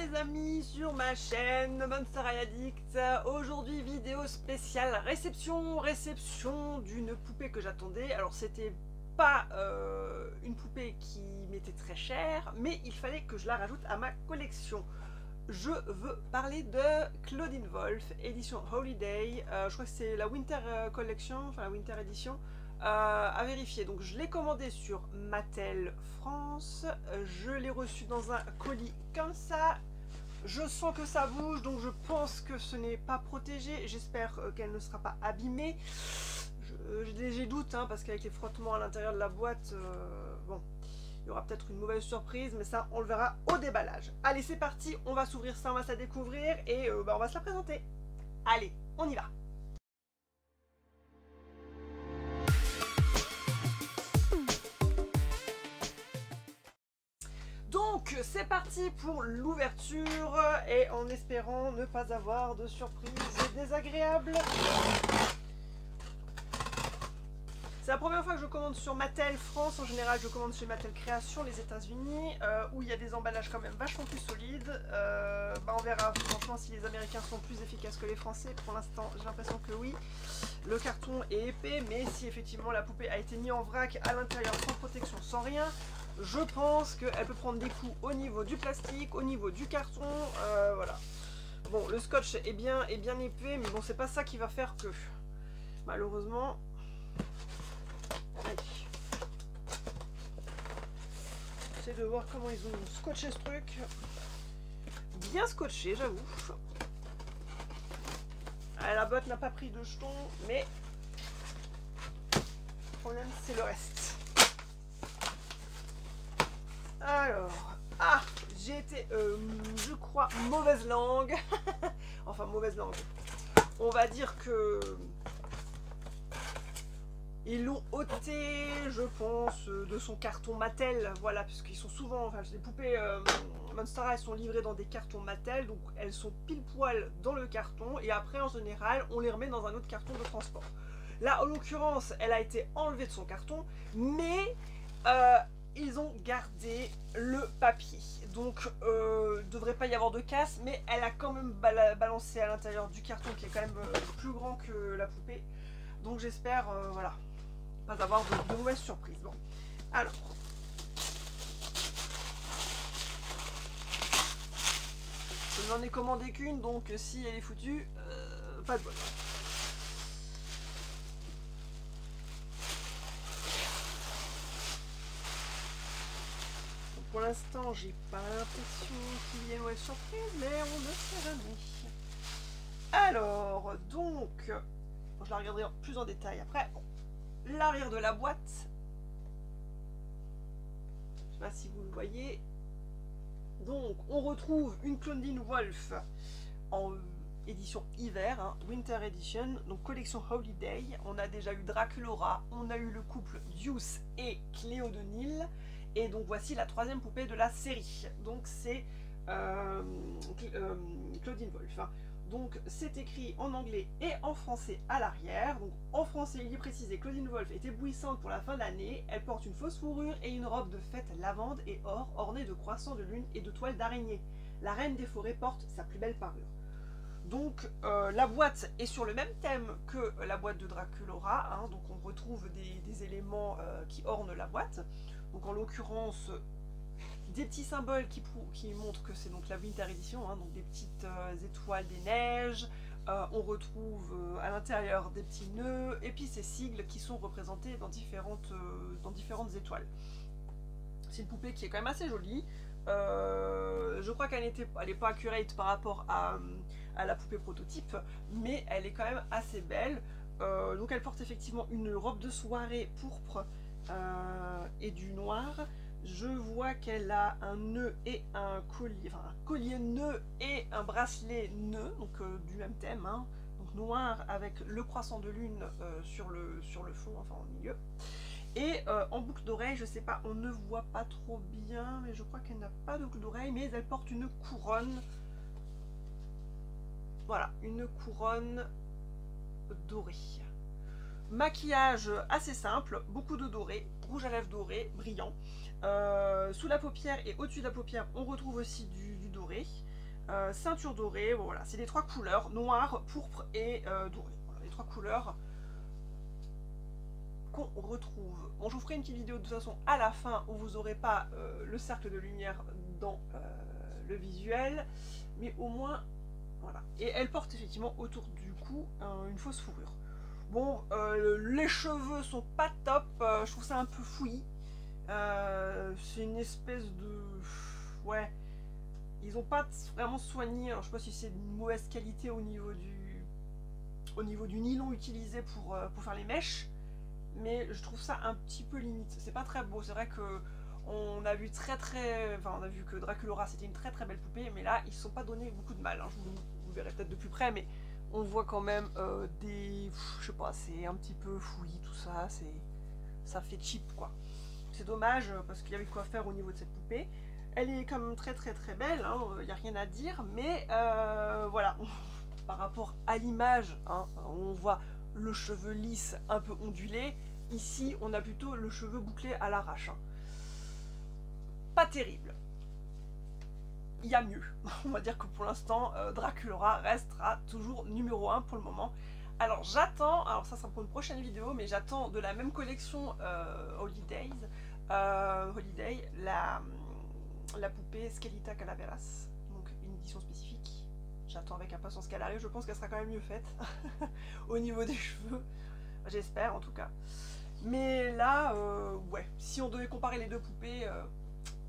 les amis sur ma chaîne Monster High Addict. Aujourd'hui vidéo spéciale réception d'une poupée que j'attendais. Alors c'était pas une poupée qui m'était très chère, mais il fallait que je la rajoute à ma collection. Je veux parler de Claudine Wolf, édition Holiday. Je crois que c'est la Winter Collection, enfin la Winter Edition. À vérifier. Donc je l'ai commandé sur Mattel France. Je l'ai reçu dans un colis comme ça. Je sens que ça bouge, donc je pense que ce n'est pas protégé. J'espère qu'elle ne sera pas abîmée. J'ai doute, hein, parce qu'avec les frottements à l'intérieur de la boîte, bon, il y aura peut-être une mauvaise surprise, mais ça, on le verra au déballage. Allez, c'est parti, on va s'ouvrir ça, on va se la découvrir et on va se la présenter. Allez, on y va. Donc c'est parti pour l'ouverture et en espérant ne pas avoir de surprise désagréable. C'est la première fois que je commande sur Mattel France. En général je commande chez Mattel Création, les États-Unis, où il y a des emballages quand même vachement plus solides. On verra franchement si les Américains sont plus efficaces que les Français. Pour l'instant j'ai l'impression que oui. Le carton est épais, mais si effectivement la poupée a été mise en vrac à l'intérieur sans protection, sans rien, je pense qu'elle peut prendre des coups au niveau du plastique, au niveau du carton, voilà. Bon, le scotch est bien épais, mais bon, c'est pas ça qui va faire que, malheureusement. Allez. J'essaie de voir comment ils ont scotché ce truc. Bien scotché, j'avoue. La boîte n'a pas pris de jeton, mais le problème c'est le reste. Alors, j'ai été, je crois, mauvaise langue. Enfin, mauvaise langue. On va dire que ils l'ont ôté, je pense, de son carton Mattel. Voilà, puisqu'ils sont souvent, enfin, les poupées Monster High sont livrées dans des cartons Mattel, donc elles sont pile poil dans le carton. Et après, en général, on les remet dans un autre carton de transport. Là, en l'occurrence, elle a été enlevée de son carton, mais ils ont gardé le papier, donc devrait pas y avoir de casse, mais elle a quand même balancé à l'intérieur du carton qui est quand même plus grand que la poupée, donc j'espère voilà, pas avoir de mauvaises surprises. Bon, alors je n'en ai commandé qu'une, donc si elle est foutue, pas de bol. Pour l'instant, j'ai pas l'impression qu'il y ait une mauvaise surprise, mais on ne sait jamais. Alors, donc, je la regarderai plus en détail après. Bon, l'arrière de la boîte, je sais pas si vous le voyez. Donc, on retrouve une Claudine Wolf en édition hiver, hein, Winter Edition, donc collection Holiday. On a déjà eu Draculaura, on a eu le couple Deuce et Cléo de Nil. Et donc voici la troisième poupée de la série. Donc c'est Claudine Wolf. Donc c'est écrit en anglais et en français à l'arrière. Donc en français il est précisé: Claudine Wolf est éblouissante pour la fin de l'année. Elle porte une fausse fourrure et une robe de fête lavande et or ornée de croissants de lune et de toiles d'araignée. La reine des forêts porte sa plus belle parure. Donc la boîte est sur le même thème que la boîte de Draculaura, hein, donc on retrouve des éléments qui ornent la boîte. Donc en l'occurrence des petits symboles qui montrent que c'est donc la Winter Edition, hein, donc des petites étoiles des neiges. On retrouve à l'intérieur des petits nœuds et puis ces sigles qui sont représentés dans différentes étoiles. C'est une poupée qui est quand même assez jolie. Je crois qu'elle n'est pas accurate par rapport à la poupée prototype, mais elle est quand même assez belle. Donc elle porte effectivement une robe de soirée pourpre et du noir. Je vois qu'elle a un nœud et un collier, enfin un collier nœud et un bracelet nœud, donc du même thème, hein, donc noir avec le croissant de lune sur le fond, enfin au milieu. Et en boucle d'oreille, je sais pas, on ne voit pas trop bien, mais je crois qu'elle n'a pas de boucle d'oreille, mais elle porte une couronne. Voilà, une couronne dorée. Maquillage assez simple, beaucoup de doré, rouge à lèvres doré, brillant. Sous la paupière et au-dessus de la paupière, on retrouve aussi du doré. ceinture dorée, bon, voilà, c'est les 3 couleurs, noir, pourpre et doré. Voilà, les 3 couleurs qu'on retrouve. Bon, je vous ferai une petite vidéo de toute façon à la fin où vous n'aurez pas le cercle de lumière dans le visuel, mais au moins, voilà. Et elle porte effectivement autour du cou une fausse fourrure. Bon, les cheveux sont pas top, je trouve ça un peu fouillis. C'est une espèce de... Ouais, ils ont pas vraiment soigné, alors je sais pas si c'est une mauvaise qualité au niveau du nylon utilisé pour faire les mèches, mais je trouve ça un petit peu limite. C'est pas très beau, c'est vrai que on a vu on a vu que Draculaura c'était une très très belle poupée, mais là ils se sont pas donné beaucoup de mal, hein. Vous verrez peut-être de plus près, mais on voit quand même je sais pas, c'est un petit peu fouillis tout ça, ça fait cheap quoi. C'est dommage parce qu'il y avait quoi faire au niveau de cette poupée. Elle est quand même très très très belle, il n'y a rien à dire, mais voilà, par rapport à l'image, hein, on voit le cheveu lisse un peu ondulé. Ici, on a plutôt le cheveu bouclé à l'arrache. Hein. Pas terrible. Il y a mieux. On va dire que pour l'instant, Draculaura restera toujours numéro 1 pour le moment. Alors j'attends, alors ça sera pour une prochaine vidéo, mais j'attends de la même collection Holiday, la poupée Skelita Calaveras, donc une édition spécifique. J'attends avec impatience qu'elle arrive, je pense qu'elle sera quand même mieux faite au niveau des cheveux, j'espère en tout cas. Mais là, ouais, si on devait comparer les deux poupées,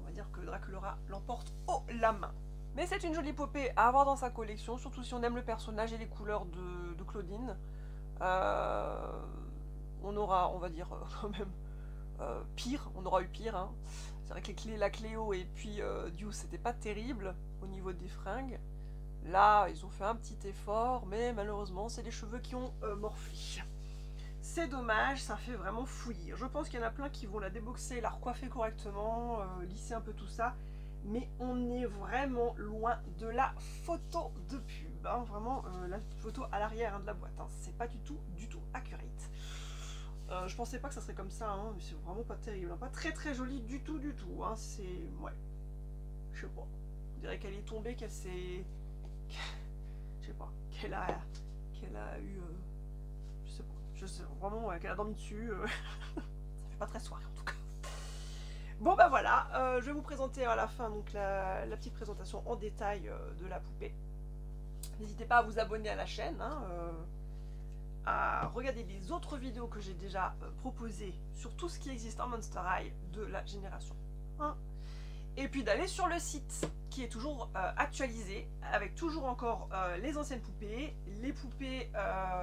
on va dire que Draculaura l'emporte haut la main. Mais c'est une jolie poupée à avoir dans sa collection, surtout si on aime le personnage et les couleurs de Claudine. On aura, on va dire, quand même pire, on aura eu pire. Hein. C'est vrai que la Cléo et puis Deuce, c'était pas terrible au niveau des fringues. Là, ils ont fait un petit effort, mais malheureusement, c'est les cheveux qui ont morflé. C'est dommage, ça fait vraiment fouillir. Je pense qu'il y en a plein qui vont la déboxer, la recoiffer correctement, lisser un peu tout ça. Mais on est vraiment loin de la photo de pub. Hein. Vraiment, la photo à l'arrière de la boîte. Hein. C'est pas du tout accurate. Je pensais pas que ça serait comme ça. Hein. C'est vraiment pas terrible. Hein. Pas très très joli du tout. Hein. C'est... Ouais. Je sais pas. On dirait qu'elle est tombée, qu'elle s'est... Je sais pas. Qu'elle a eu... Je sais vraiment qu'elle a dormi dessus. Ça fait pas très soirée en tout cas. Bon bah voilà, je vais vous présenter à la fin donc la petite présentation en détail de la poupée. N'hésitez pas à vous abonner à la chaîne, hein, à regarder les autres vidéos que j'ai déjà proposées sur tout ce qui existe en Monster High de la génération 1. Et puis d'aller sur le site qui est toujours actualisé, avec toujours encore les anciennes poupées, les poupées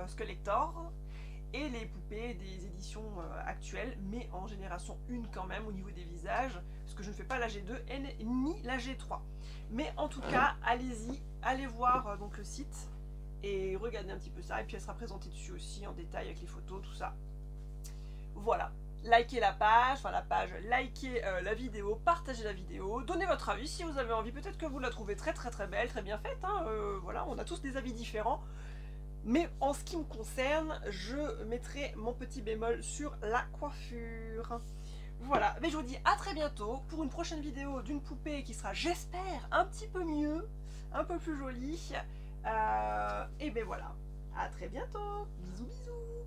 Skeletor, et les poupées des éditions actuelles, mais en génération 1 quand même au niveau des visages, parce que je ne fais pas la G2 ni la G3. Mais en tout cas, allez-y, allez voir donc le site et regardez un petit peu ça, et puis elle sera présentée dessus aussi en détail avec les photos, tout ça. Voilà, likez la page, likez la vidéo, partagez la vidéo, donnez votre avis si vous avez envie, peut-être que vous la trouvez très belle, très bien faite, hein, voilà, on a tous des avis différents. Mais en ce qui me concerne, je mettrai mon petit bémol sur la coiffure. Voilà, mais je vous dis à très bientôt pour une prochaine vidéo d'une poupée qui sera, j'espère, un petit peu mieux, un peu plus jolie. Et ben voilà, à très bientôt, bisous bisous.